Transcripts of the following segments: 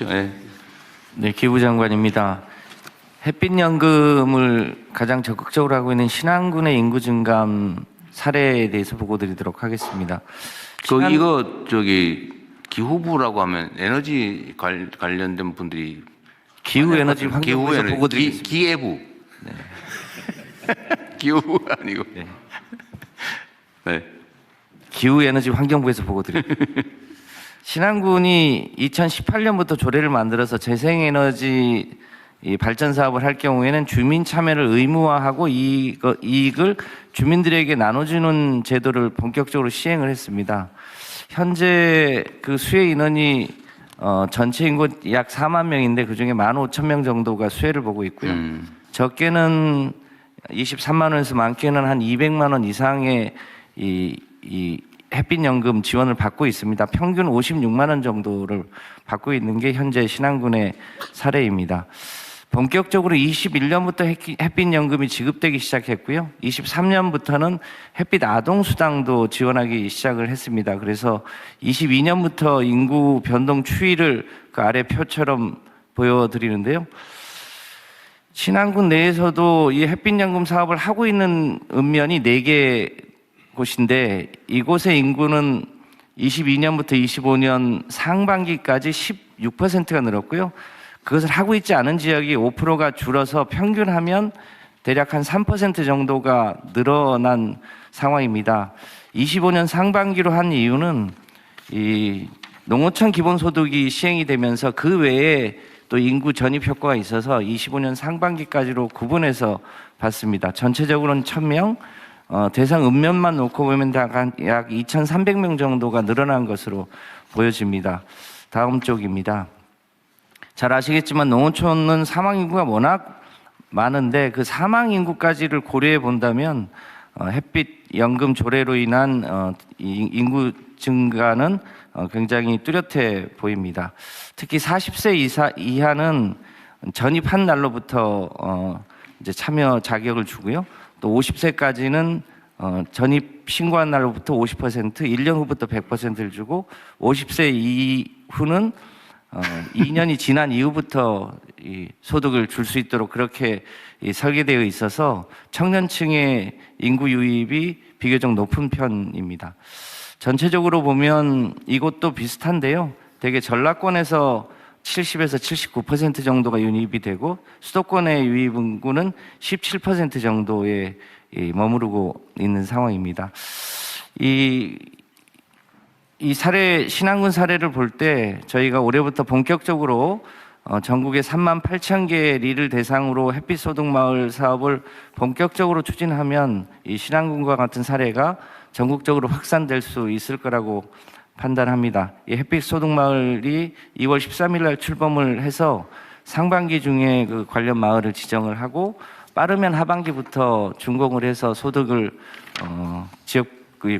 하십시오. 예. 네, 기부장관입니다. 햇빛연금을 가장 적극적으로 하고 있는 신안군의 인구 증감 사례에 대해서 보고드리도록 하겠습니다. 이거 기후부라고 하면 에너지 관련된 분들이 기후에너지 환경부에서 기후에너지, 보고드리겠습니다. 기예부. 네. 기후부 아니고. 네. 네. 기후에너지 환경부에서 보고드립니다. 신안군이 2018년부터 조례를 만들어서 재생에너지 발전 사업을 할 경우에는 주민 참여를 의무화하고 이익을 주민들에게 나눠주는 제도를 본격적으로 시행을 했습니다. 현재 그 수혜 인원이 전체 인구 약 4만 명인데 그중에 15,000명 정도가 수혜를 보고 있고요. 적게는 23만 원에서 많게는 한 200만 원 이상의 이 햇빛연금 지원을 받고 있습니다. 평균 56만 원 정도를 받고 있는 게 현재 신안군의 사례입니다. 본격적으로 21년부터 햇빛연금이 지급되기 시작했고요. 23년부터는 햇빛 아동수당도 지원하기 시작을 했습니다. 그래서 22년부터 인구 변동 추이를 그 아래 표처럼 보여드리는데요. 신안군 내에서도 이 햇빛연금 사업을 하고 있는 읍면이 4개 곳인데 이곳의 인구는 22년부터 25년 상반기까지 16%가 늘었고요. 그것을 하고 있지 않은 지역이 5%가 줄어서 평균하면 대략 한 3% 정도가 늘어난 상황입니다. 25년 상반기로 한 이유는 이 농어촌 기본소득이 시행이 되면서 그 외에 또 인구 전입 효과가 있어서 25년 상반기까지로 구분해서 봤습니다. 전체적으로는 1,000명, 대상 읍면만 놓고 보면 약 2,300명 정도가 늘어난 것으로 보여집니다. 다음 쪽입니다. 잘 아시겠지만 농어촌은 사망 인구가 워낙 많은데 그 사망 인구까지를 고려해 본다면 햇빛 연금 조례로 인한 인구 증가는 굉장히 뚜렷해 보입니다. 특히 40세 이하는 전입한 날로부터 이제 참여 자격을 주고요. 또 50세까지는 전입 신고한 날로부터 50%, 1년 후부터 100%를 주고 50세 이후는 2년이 지난 이후부터 이 소득을 줄 수 있도록 그렇게 설계되어 있어서 청년층의 인구 유입이 비교적 높은 편입니다. 전체적으로 보면 이것도 비슷한데요. 대개 전라권에서 70에서 79% 정도가 유입이 되고 수도권의 유입 인구는 17% 정도에 머무르고 있는 상황입니다. 이 사례, 신안군 사례를 볼 때 저희가 올해부터 본격적으로 전국의 38,000개 리를 대상으로 햇빛소득마을 사업을 본격적으로 추진하면 이 신안군과 같은 사례가 전국적으로 확산될 수 있을 거라고 판단합니다. 이 햇빛소득마을이 2월 13일 날 출범을 해서 상반기 중에 그 관련 마을을 지정을 하고 빠르면 하반기부터 준공을 해서 소득을 지역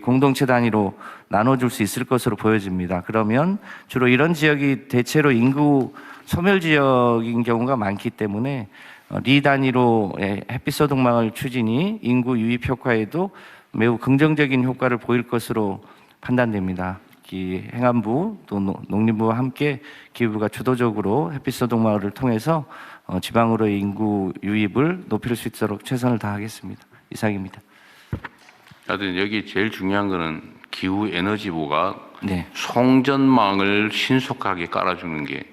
공동체 단위로 나눠줄 수 있을 것으로 보여집니다. 그러면 주로 이런 지역이 대체로 인구 소멸 지역인 경우가 많기 때문에 리 단위로 햇빛소득마을 추진이 인구 유입 효과에도 매우 긍정적인 효과를 보일 것으로 판단됩니다. 행안부 또 농림부와 함께 기후부가 주도적으로 햇빛소득마을을 통해서 지방으로의 인구 유입을 높일 수 있도록 최선을 다하겠습니다. 이상입니다. 하여튼 여기 제일 중요한 거는 기후에너지부가 네. 송전망을 신속하게 깔아주는 게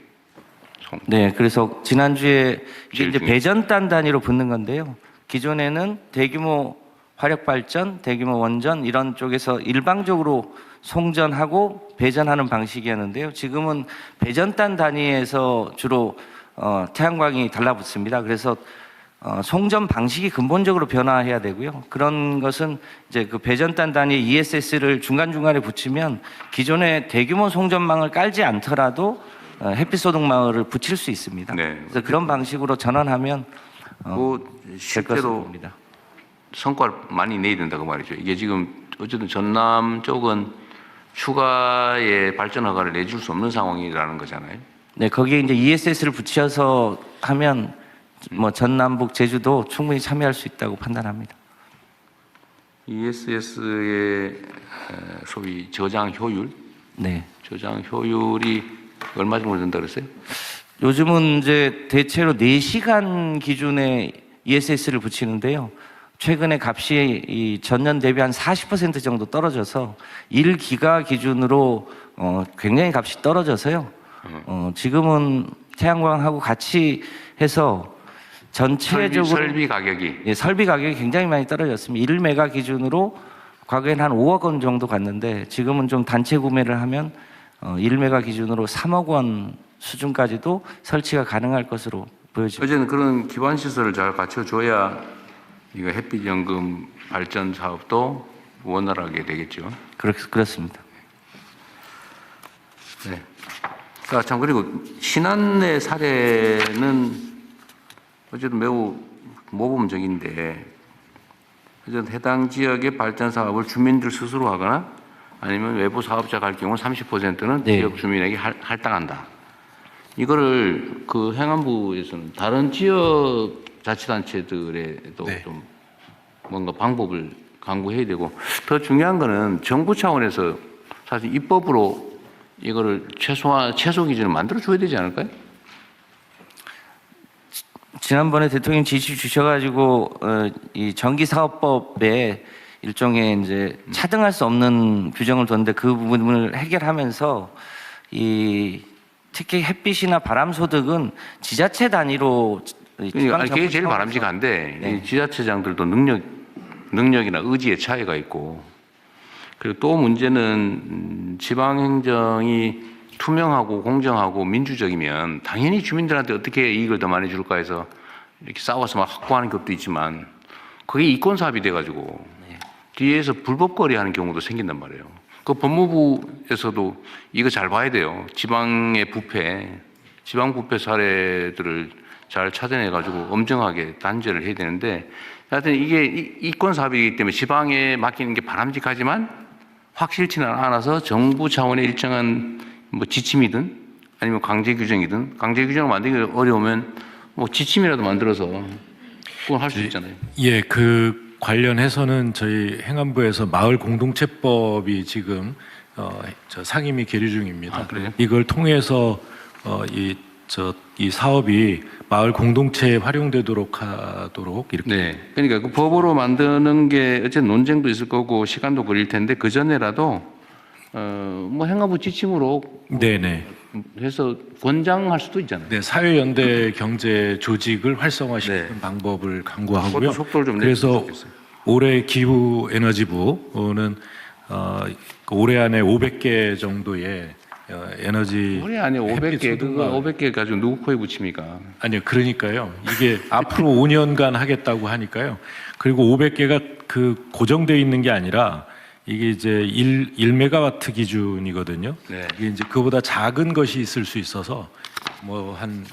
네, 그래서 지난주에 이제 배전단 단위로 붙는 건데요. 기존에는 대규모 화력발전, 대규모 원전 이런 쪽에서 일방적으로 송전하고 배전하는 방식이었는데요. 지금은 배전단 단위에서 주로 태양광이 달라붙습니다. 그래서 송전 방식이 근본적으로 변화해야 되고요. 그런 것은 이제 그 배전단 단위 ESS를 중간중간에 붙이면 기존의 대규모 송전망을 깔지 않더라도 햇빛소득마을을 붙일 수 있습니다. 네. 그래서 그런 방식으로 전환하면 실제로 것입니다. 성과를 많이 내야 된다고 말이죠. 이게 지금 어쨌든 전남 쪽은 추가의 발전 허가를 내줄 수 없는 상황이라는 거잖아요. 네, 거기에 이제 ESS를 붙여서 하면 뭐 전남북 제주도 충분히 참여할 수 있다고 판단합니다. ESS의 소위 저장 효율, 네, 저장 효율이 얼마 정도 된다 그랬어요? 요즘은 이제 대체로 4시간 기준의 ESS를 붙이는데요. 최근에 값이 이 전년 대비 한 40% 정도 떨어져서 1기가 기준으로 굉장히 값이 떨어져서요. 지금은 태양광하고 같이 해서 전체적으로 설비 가격이. 예, 설비 가격이 굉장히 많이 떨어졌습니다. 1메가 기준으로 과거에는 한 5억 원 정도 갔는데 지금은 좀 단체 구매를 하면 1메가 기준으로 3억 원 수준까지도 설치가 가능할 것으로 보여집니다. 어제는 그런 기반 시설을 잘 갖춰줘야 이거 햇빛 연금 발전 사업도 원활하게 되겠죠. 그렇습니다. 네. 참 그리고 신안의 사례는 어쨌든 매우 모범적인데 어쨌든 해당 지역의 발전 사업을 주민들 스스로 하거나 아니면 외부 사업자가 할 경우 30%는 네. 지역 주민에게 할당한다. 이거를 그 행안부에서는 다른 지역 자치단체들에도 네. 좀 뭔가 방법을 강구해야 되고 더 중요한 거는 정부 차원에서 사실 입법으로 이거를 최소 기준을 만들어 줘야 되지 않을까요? 지난번에 대통령 지시 주셔가지고 이 전기사업법에 일종의 이제 차등할 수 없는 규정을 뒀는데 그 부분을 해결하면서 이 특히 햇빛이나 바람 소득은 지자체 단위로 그러니까 그게 제일 바람직한데 네. 이 지자체장들도 능력이나 의지의 차이가 있고 그리고 또 문제는 지방 행정이 투명하고 공정하고 민주적이면 당연히 주민들한테 어떻게 이익을 더 많이 줄까 해서 이렇게 싸워서 막 확보하는 것도 있지만 그게 이권 사업이 돼가지고 뒤에서 불법거리 하는 경우도 생긴단 말이에요. 그 법무부에서도 이거 잘 봐야 돼요. 지방의 부패, 지방 부패 사례들을 잘 찾아내가지고 엄정하게 단죄를 해야 되는데 하여튼 이게 이권 사업이기 때문에 지방에 맡기는 게 바람직하지만 확실치는 않아서 정부 차원의 일정한 뭐 지침이든 아니면 강제 규정이든 강제 규정을 만들기 어려우면 뭐 지침이라도 만들어서 그건 할 수 있잖아요. 예, 그 관련해서는 저희 행안부에서 마을 공동체법이 지금 저 상임위 계류 중입니다. 아, 그래요? 이걸 통해서 이 사업이 마을 공동체에 활용되도록 하도록 이렇게 네. 그러니까 그 법으로 만드는 게 어쨌든 논쟁도 있을 거고 시간도 걸릴 텐데 그 전에라도 뭐 행안부 지침으로 네네. 해서 권장할 수도 있잖아요. 네, 사회연대 경제 조직을 활성화시키는 네. 방법을 그것도 강구하고요. 속도를 좀 그래서 내주면 좋겠어요. 올해 기후에너지부는 올해 안에 500개 정도의 에너지 우리 안에 햇빛 500개 그거 소득만- 500개 가지고 누구 코에 붙입니까? 아니요, 그러니까요. 이게 앞으로 5년간 하겠다고 하니까요. 그리고 500개가 그 고정되어 있는 게 아니라 이게 이제 1메가와트 기준이거든요. 네. 이게 이제 그보다 작은 것이 있을 수 있어서 뭐 한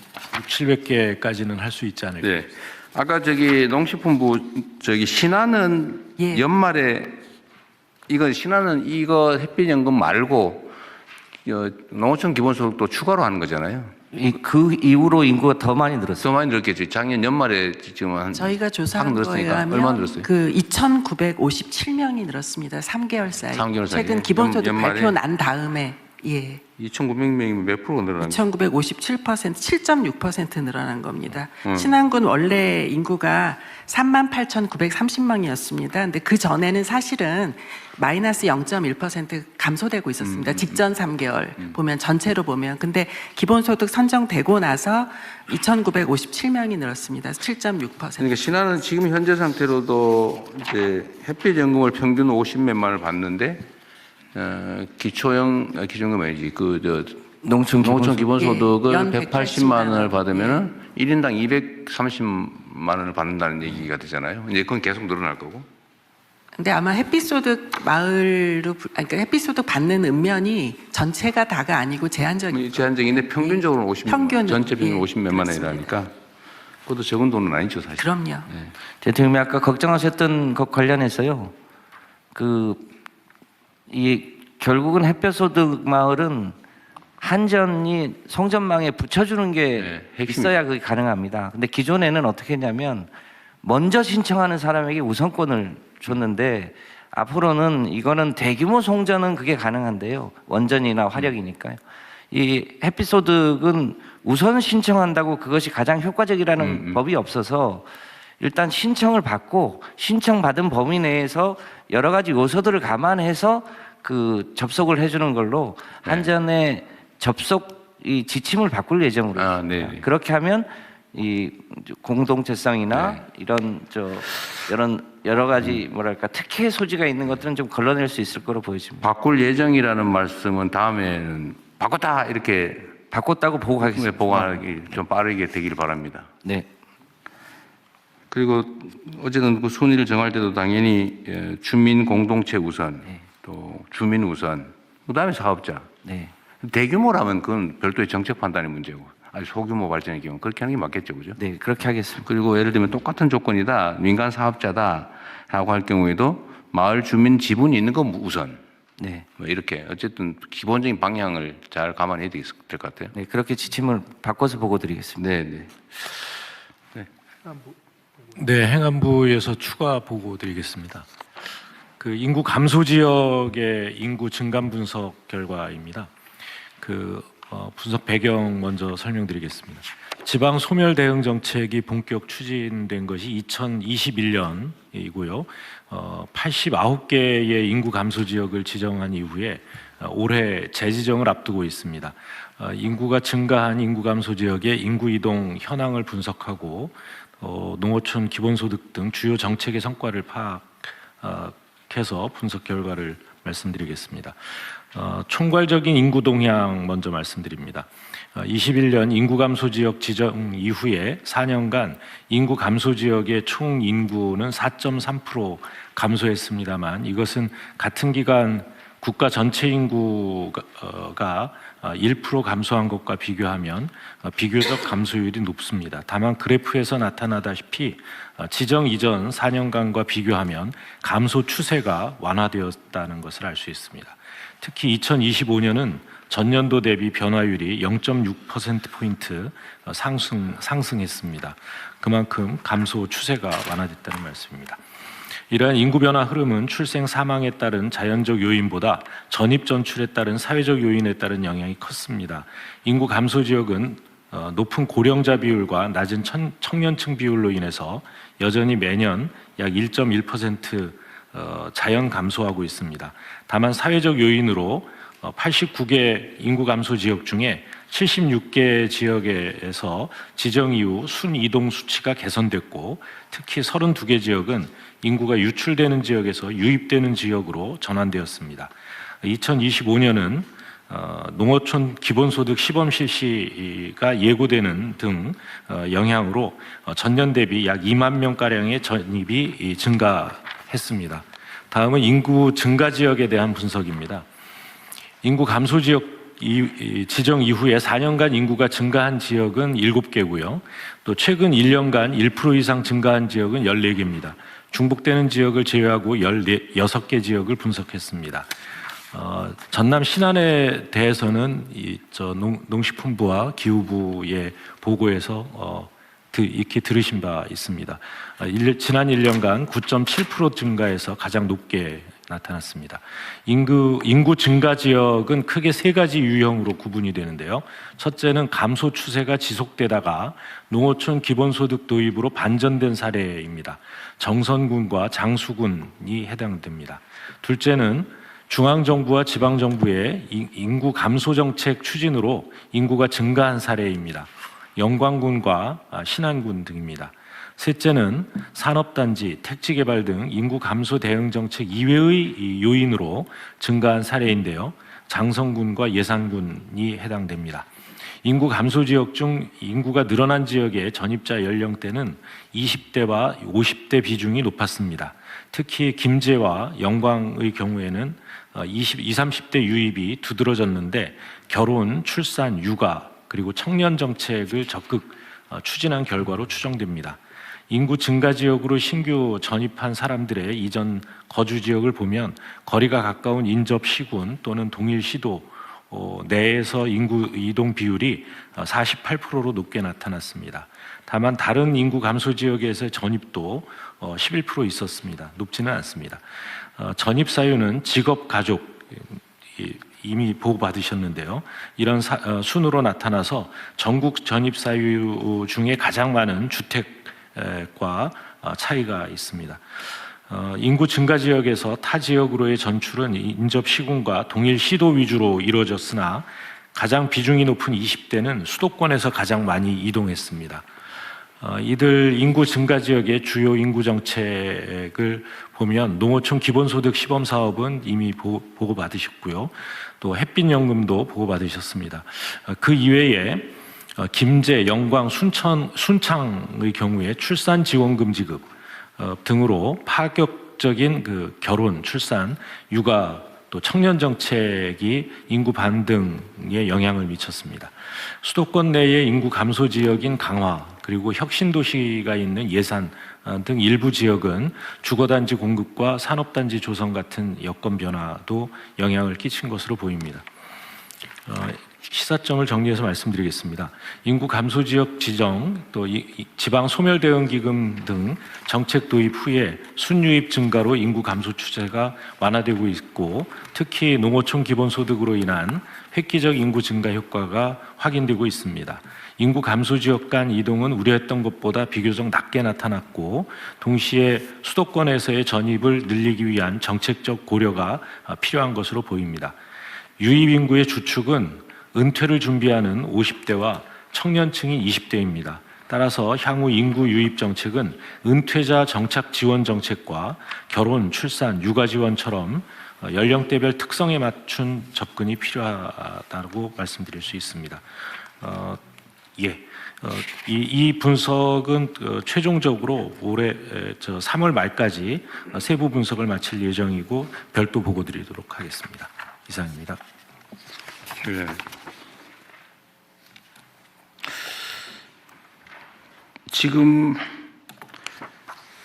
700개까지는 할 수 있지 않을까. 네. 아까 저기 농식품부 저기 신안은 예. 연말에 신안은 이거 햇빛연금 말고 농어촌 기본소득도 추가로 하는 거잖아요. 그 이후로 인구가 더 많이 늘었어요. 더 많이 늘었겠죠. 작년 연말에 지금 한 저희가 조사한 확 거에 늘었으니까 얼마 의하면 늘었어요? 그 2,957명이 늘었습니다. 3개월 사이. 3개월 사이에. 최근 기본소득 연말에? 발표 난 다음에 예. 2,900명이면 몇 프로가 늘어난 거예요? 2,957% 7.6% 늘어난 겁니다. 신안군 원래 인구가 38,930명이었습니다. 근데 그 전에는 사실은 마이너스 0.1% 감소되고 있었습니다. 직전 3개월 보면 전체로 보면. 근데 기본소득 선정되고 나서 2,957명이 늘었습니다. 7.6%. 그러니까 신안은 지금 현재 상태로도 이제 햇빛 연금을 평균 50몇만을 받는데 기초형 기준금 아니지 농촌 기본소득을 예, 연 180만 원을 180만 받으면은 1인당 230만 원을 받는다는 얘기가 되잖아요. 이제 그건 계속 늘어날 거고. 근데 아마 햇빛소득 마을로 그러니까 햇빛소득 받는 읍면이 전체가 다가 아니고 제한적인 제한적인데 평균적으로 50만 원, 평균, 전체 평균 예, 50몇만 그렇습니다. 원이라니까 그것도 적은 돈은 아니죠 사실. 그럼요. 대통령이 아까 걱정하셨던 것 관련해서요. 이 결국은 햇볕소득 마을은 한전이 송전망에 붙여주는 게 네, 핵심이죠. 있어야 그게 가능합니다. 근데 기존에는 어떻게 했냐면 먼저 신청하는 사람에게 우선권을 줬는데 앞으로는 이거는 대규모 송전은 그게 가능한데요. 원전이나 화력이니까요. 이 햇빛소득은 우선 신청한다고 그것이 가장 효과적이라는 법이 없어서 일단 신청을 받고 신청받은 범위 내에서 여러 가지 요소들을 감안해서 그 접속을 해주는 걸로 네. 한전의 접속 이 지침을 바꿀 예정으로 아, 있습니다. 네. 그렇게 하면 이 공동체성이나 네. 이런 여러 가지 뭐랄까 특혜 소지가 있는 것들은 좀 걸러낼 수 있을 거로 보여집니다. 바꿀 예정이라는 말씀은 다음에는 바꿨다 이렇게 바꿨다고 보고하겠습니다. 보고하기 좀 빠르게 되기를 바랍니다. 네. 그리고 어쨌든 그 순위를 정할 때도 당연히 주민 공동체 우선, 또 주민 우선, 그다음에 사업자. 네. 대규모라면 그건 별도의 정책 판단의 문제고, 아주 소규모 발전의 경우 그렇게 하는 게 맞겠죠, 그죠? 네, 그렇게 하겠습니다. 그리고 예를 들면 똑같은 조건이다, 민간 사업자다라고 할 경우에도 마을 주민 지분이 있는 건 우선. 네. 뭐 이렇게 어쨌든 기본적인 방향을 잘 감안해야 될 것 같아요. 네, 그렇게 지침을 바꿔서 보고 드리겠습니다. 네, 네. 네, 행안부에서 추가 보고 드리겠습니다. 그 인구 감소 지역의 인구 증감 분석 결과입니다. 분석 배경 먼저 설명드리겠습니다. 지방 소멸 대응 정책이 본격 추진된 것이 2021년이고요. 89개의 인구 감소 지역을 지정한 이후에 올해 재지정을 앞두고 있습니다. 인구가 증가한 인구 감소 지역의 인구 이동 현황을 분석하고 농어촌 기본소득 등 주요 정책의 성과를 파악해서 분석 결과를 말씀드리겠습니다. 총괄적인 인구 동향 먼저 말씀드립니다. 21년 인구 감소 지역 지정 이후에 4년간 인구 감소 지역의 총 인구는 4.3% 감소했습니다만 이것은 같은 기간 국가 전체 인구가 1% 감소한 것과 비교하면 비교적 감소율이 높습니다. 다만 그래프에서 나타나다시피 지정 이전 4년간과 비교하면 감소 추세가 완화되었다는 것을 알 수 있습니다. 특히 2025년은 전년도 대비 변화율이 0.6%포인트 상승했습니다. 그만큼 감소 추세가 완화됐다는 말씀입니다. 이러한 인구 변화 흐름은 출생 사망에 따른 자연적 요인보다 전입 전출에 따른 사회적 요인에 따른 영향이 컸습니다. 인구 감소 지역은 높은 고령자 비율과 낮은 청년층 비율로 인해서 여전히 매년 약 1.1% 자연 감소하고 있습니다. 다만 사회적 요인으로 89개 인구 감소 지역 중에 76개 지역에서 지정 이후 순이동 수치가 개선됐고 특히 32개 지역은 인구가 유출되는 지역에서 유입되는 지역으로 전환되었습니다. 2025년은 농어촌 기본소득 시범 실시가 예고되는 등 영향으로 전년 대비 약 2만 명가량의 전입이 증가했습니다. 다음은 인구 증가 지역에 대한 분석입니다. 인구 감소 지역 지정 이후에 4년간 인구가 증가한 지역은 7개고요. 또 최근 1년간 1% 이상 증가한 지역은 14개입니다. 중복되는 지역을 제외하고 16개 지역을 분석했습니다. 전남 신안에 대해서는 농식품부와 기후부의 보고에서 익히 들으신 바 있습니다. 지난 1년간 9.7% 증가해서 가장 높게 나타났습니다. 인구 증가 지역은 크게 세 가지 유형으로 구분이 되는데요. 첫째는 감소 추세가 지속되다가 농어촌 기본소득 도입으로 반전된 사례입니다. 정선군과 장수군이 해당됩니다. 둘째는 중앙정부와 지방정부의 인구 감소 정책 추진으로 인구가 증가한 사례입니다. 영광군과 신안군 등입니다. 셋째는 산업단지, 택지개발 등 인구 감소 대응 정책 이외의 요인으로 증가한 사례인데요. 장성군과 예산군이 해당됩니다. 인구 감소 지역 중 인구가 늘어난 지역의 전입자 연령대는 20대와 50대 비중이 높았습니다. 특히 김제와 영광의 경우에는 20, 30대 유입이 두드러졌는데 결혼, 출산, 육아 그리고 청년 정책을 적극 추진한 결과로 추정됩니다. 인구 증가 지역으로 신규 전입한 사람들의 이전 거주 지역을 보면 거리가 가까운 인접 시군 또는 동일 시도 내에서 인구 이동 비율이 48%로 높게 나타났습니다. 다만 다른 인구 감소 지역에서의 전입도 11% 있었습니다. 높지는 않습니다. 전입 사유는 직업, 가족 이미 보고받으셨는데요. 이런 순으로 나타나서 전국 전입 사유 중에 가장 많은 주택과 차이가 있습니다. 인구 증가 지역에서 타 지역으로의 전출은 인접 시군과 동일 시도 위주로 이루어졌으나 가장 비중이 높은 20대는 수도권에서 가장 많이 이동했습니다. 이들 인구 증가 지역의 주요 인구 정책을 보면 농어촌 기본소득 시범 사업은 이미 보고받으셨고요. 또 햇빛연금도 보고받으셨습니다. 그 이외에 김제, 영광, 순창의 경우에 출산지원금 지급 등으로 파격적인 그 결혼, 출산, 육아 또 청년 정책이 인구 반등에 영향을 미쳤습니다. 수도권 내의 인구 감소 지역인 강화 그리고 혁신 도시가 있는 예산 등 일부 지역은 주거단지 공급과 산업단지 조성 같은 여건 변화도 영향을 끼친 것으로 보입니다. 시사점을 정리해서 말씀드리겠습니다. 인구 감소 지역 지정, 또 지방 소멸 대응 기금 등 정책 도입 후에 순유입 증가로 인구 감소 추세가 완화되고 있고, 특히 농어촌 기본소득으로 인한 획기적 인구 증가 효과가 확인되고 있습니다. 인구 감소 지역 간 이동은 우려했던 것보다 비교적 낮게 나타났고, 동시에 수도권에서의 전입을 늘리기 위한 정책적 고려가 필요한 것으로 보입니다. 유입 인구의 주축은 은퇴를 준비하는 50대와 청년층인 20대입니다. 따라서 향후 인구 유입 정책은 은퇴자 정착 지원 정책과 결혼, 출산, 육아 지원처럼 연령대별 특성에 맞춘 접근이 필요하다고 말씀드릴 수 있습니다. 이 분석은 최종적으로 올해 3월 말까지 세부 분석을 마칠 예정이고 별도 보고 드리도록 하겠습니다. 이상입니다. 네. 지금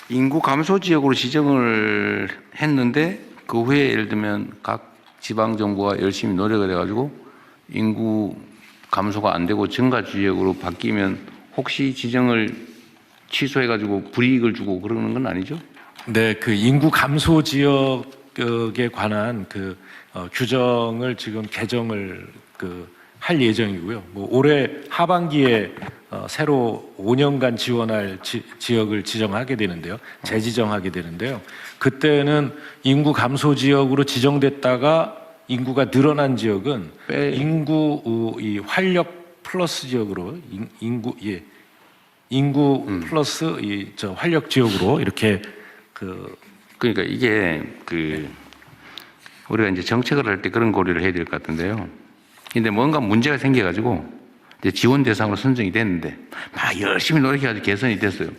인구 감소 지역으로 지정을 했는데 그 후에 예를 들면 각 지방 정부가 열심히 노력을 해가지고 인구 감소가 안 되고 증가 지역으로 바뀌면 혹시 지정을 취소해가지고 불이익을 주고 그러는 건 아니죠? 네, 그 인구 감소 지역에 관한 그 규정을 지금 개정을 할 예정이고요. 뭐 올해 하반기에 새로 5년간 지원할 지역을 지정하게 되는데요. 재지정하게 되는데요. 그때는 인구 감소 지역으로 지정됐다가 인구가 늘어난 지역은 인구 이 활력 플러스 지역으로 인구 플러스 활력 지역으로 이렇게 그러니까 이게 우리가 이제 정책을 할 때 그런 고려를 해야 될 것 같은데요. 근데 뭔가 문제가 생겨가지고 이제 지원 대상으로 선정이 됐는데 막 열심히 노력해가지고 개선이 됐어요.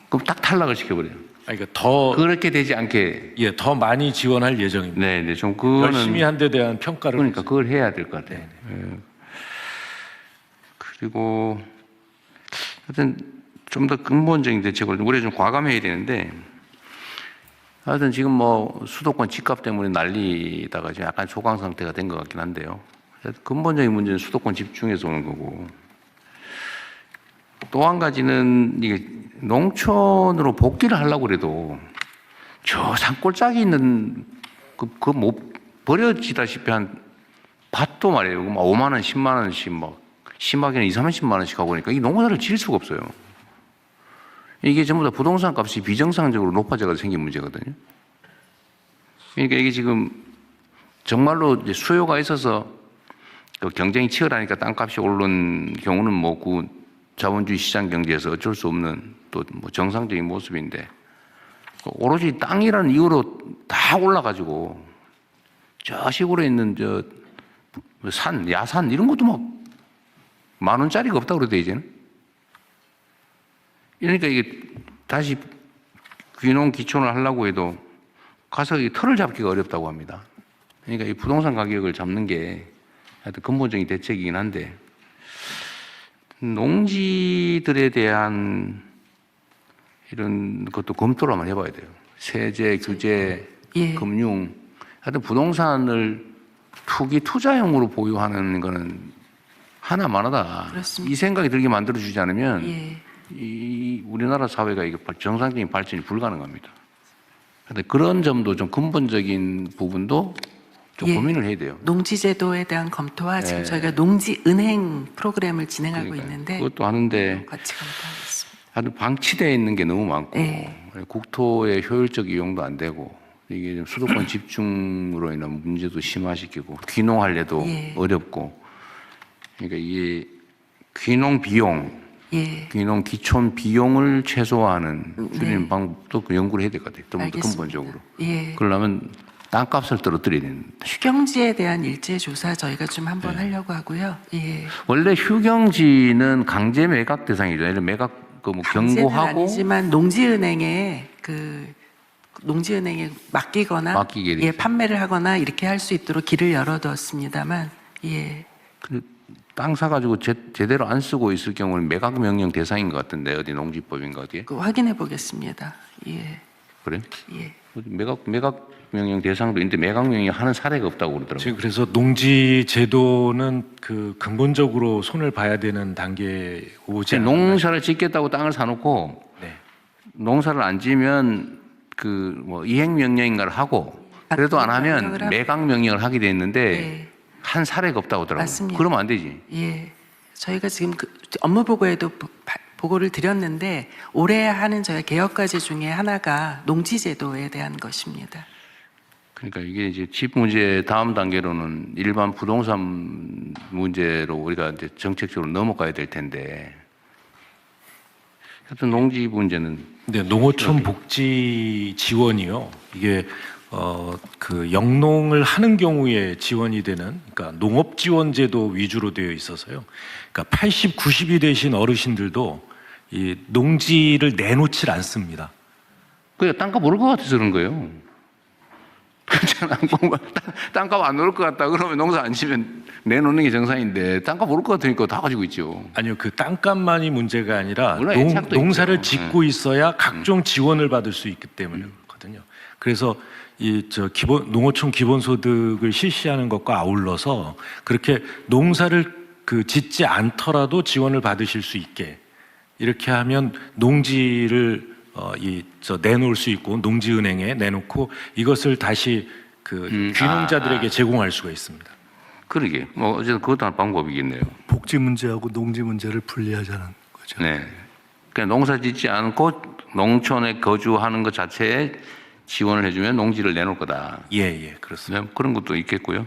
그럼 딱 탈락을 시켜버려요. 그러니까 더 그렇게 되지 않게 더 많이 지원할 예정입니다. 네, 좀 그거는 열심히 한 데 대한 평가를 그러니까 그걸 해야 될 것 같아요. 예. 그리고 하여튼 좀 더 근본적인 대책을 우리가 좀 과감해야 되는데 하여튼 지금 뭐 수도권 집값 때문에 난리다가 지금 약간 소강 상태가 된 것 같긴 한데요. 근본적인 문제는 수도권 집중해서 오는 거고 또 한 가지는 이게 농촌으로 복귀를 하려고 그래도 저 산골짜기 있는 그 못 버려지다시피 한 밭도 말이에요. 막 5만 원, 10만 원씩 막 심하게는 2, 30만 원씩 하고 그러니까 이 농사를 지을 수가 없어요. 이게 전부 다 부동산 값이 비정상적으로 높아져서 생긴 문제거든요. 그러니까 이게 지금 정말로 이제 수요가 있어서 경쟁이 치열하니까 땅값이 오른 경우는 뭐 그 자본주의 시장 경제에서 어쩔 수 없는 또 뭐 정상적인 모습인데 오로지 땅이라는 이유로 다 올라가지고 저 시골에 있는 산, 야산 이런 것도 막 10,000원짜리가 없다고 그러대 이제는. 그러니까 이게 다시 귀농 기촌을 하려고 해도 가서 이 털을 잡기가 어렵다고 합니다. 그러니까 이 부동산 가격을 잡는 게 하여튼 근본적인 대책이긴 한데 농지들에 대한 이런 것도 검토를 한번 해봐야 돼요. 세제, 규제, 예. 금융, 하여튼 부동산을 투자용으로 보유하는 거는 하나만하다. 그렇습니다. 이 생각이 들게 만들어주지 않으면 예. 이 우리나라 사회가 이게 정상적인 발전이 불가능합니다. 그런데 그런 점도 좀 근본적인 부분도 또 예. 고민을 해야 돼요. 농지제도에 대한 검토와 지금 네. 저희가 농지은행 프로그램을 진행하고 그러니까요. 있는데 그것도 하는데 같이 검토하겠습니다. 아주 방치되어 있는 게 너무 많고 네. 국토의 효율적 이용도 안 되고 이게 좀 수도권 집중으로 인한 문제도 심화시키고 귀농하려도 예. 어렵고 그러니까 이게 귀농 비용, 예. 귀농 기촌 비용을 최소화하는 줄이는 네. 방법도 그 연구를 해야 될 것 같아요. 좀 더 알겠습니다. 근본적으로. 예. 그러려면 땅값을 떨어뜨려야 되는데 휴경지에 대한 일제 조사 저희가 좀 한번 네. 하려고 하고요. 예. 원래 휴경지는 강제 매각 대상이죠. 예를 매각 그뭐 강제는 경고하고 아니지만 농지은행에 맡기거나 맡기게 돼 예, 있어요. 판매를 하거나 이렇게 할 수 있도록 길을 열어두었습니다만 예. 땅 사가지고 제대로 안 쓰고 있을 경우는 매각 명령 대상인 것 같은데 어디 농지법인가 어디에 그 확인해 보겠습니다. 예. 그래? 예. 어디 매각 명령 대상도 있는데 매각 명령 하는 사례가 없다고 그러더라고요. 지금 그래서 농지 제도는 그 근본적으로 손을 봐야 되는 단계에 오지 않았나. 농사를 짓겠다고 땅을 사놓고 네. 농사를 안 지면 그 뭐 이행 명령인가를 하고 그래도 안 하면 명령을 하고. 매각 명령을 하게 돼 있는데 예. 한 사례가 없다고 하더라고요. 맞습니다. 그러면 안 되지. 예. 저희가 지금 그 업무 보고에도 보고를 드렸는데 올해 하는 저희 개혁 과제 중에 하나가 농지제도에 대한 것입니다. 그러니까 이게 이제 집 문제 다음 단계로는 일반 부동산 문제로 우리가 이제 정책적으로 넘어가야 될 텐데 하여튼 농지 문제는 네, 농어촌 복지 지원이요. 이게 그 영농을 하는 경우에 지원이 되는 그러니까 농업 지원 제도 위주로 되어 있어서요. 그러니까 80, 90이 되신 어르신들도 이 농지를 내놓질 않습니다. 그냥 땅값 오를 것 같아서 그런 거예요. 그렇잖아. 땅값 안 오를 것 같다 그러면 농사 안 지면 내놓는 게 정상인데 땅값 오를 것 같으니까 다 가지고 있죠. 아니요, 그 땅값만이 문제가 아니라 물론 애착도 농사를 있죠. 짓고 있어야 각종 지원을 받을 수 있기 때문에 그렇거든요. 그래서 농어촌 기본소득을 실시하는 것과 아울러서 그렇게 농사를 짓지 않더라도 지원을 받으실 수 있게 이렇게 하면 농지를 내놓을 수 있고 농지은행에 내놓고 이것을 다시 귀농자들에게 제공할 수가 있습니다. 그러게. 뭐 어쨌든 그것도 한 방법이겠네요. 복지 문제하고 농지 문제를 분리하자는 거죠. 네. 그냥 농사 짓지 않고 농촌에 거주하는 것 자체에 지원을 해주면 농지를 내놓을 거다. 예, 그렇습니다. 네, 그런 것도 있겠고요.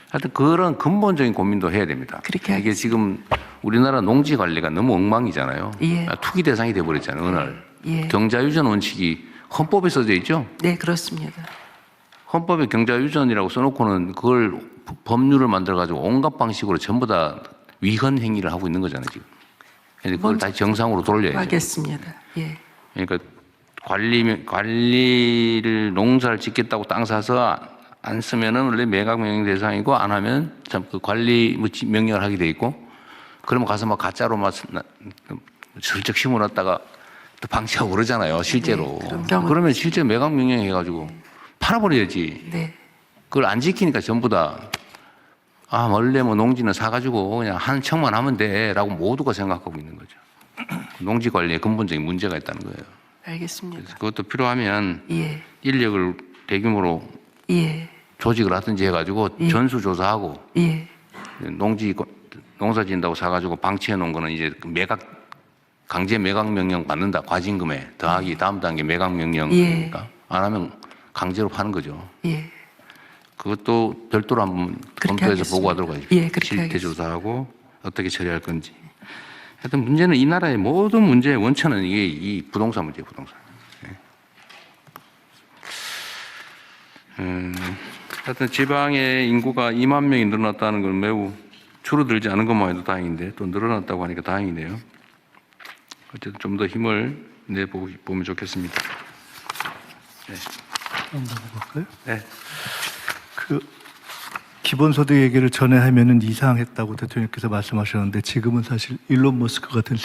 하여튼 그런 근본적인 고민도 해야 됩니다. 그렇게 이게 지금 우리나라 농지 관리가 너무 엉망이잖아요. 예. 투기 대상이 돼버렸잖아요. 어느 날. 예. 경자유전 원칙이 헌법에 써져 있죠. 네, 그렇습니다. 헌법에 경자유전이라고 써놓고는 그걸 법률을 만들어가지고 온갖 방식으로 전부 다 위헌 행위를 하고 있는 거잖아요. 지금. 그래서 그걸 다시 정상으로 돌려야죠. 하겠습니다. 예. 그러니까 관리를 농사를 짓겠다고 땅 사서 안 쓰면은 원래 매각 명령 대상이고 안 하면 참 그 관리 명령을 하게 돼 있고 그러면 가서 막 가짜로 막 슬쩍 심어놨다가 또 방치하고 그러잖아요. 실제로. 네, 그런 경우- 그러면 실제 매각 명령 해가지고 팔아버려야지. 네. 그걸 안 지키니까 전부 다 원래 뭐 농지는 사가지고 그냥 한 척만 하면 돼라고 모두가 생각하고 있는 거죠. 농지 관리에 근본적인 문제가 있다는 거예요. 알겠습니다. 그래서 그것도 필요하면 예. 인력을 대규모로 예. 조직을 하든지 해가지고 예. 전수조사하고 예. 농사 지은다고 사가지고 방치해 놓은 거는 이제 강제 매각 명령 받는다. 과징금에 더하기 다음 단계 매각 명령이니까 안 하면 강제로 파는 거죠. 예. 그것도 별도로 한번 그렇게 검토해서 하겠습니다. 보고하도록 하십시오. 예, 그렇게 실태 하겠습니다. 조사하고 어떻게 처리할 건지. 하여튼 문제는 이 나라의 모든 문제의 원천은 이게 이 부동산 문제예요. 부동산. 하여튼 지방의 인구가 2만 명이 늘어났다는 건 매우 줄어들지 않은 것만 해도 다행인데 또 늘어났다고 하니까 다행이네요. 어쨌든 좀 더 힘을 내보면 좋겠습니다. 네. 넘어갈까요? 네. 그 기본소득 얘기를 전에 하면은 이상했다고 대통령께서 말씀하셨는데 지금은 사실 일론 머스크 같은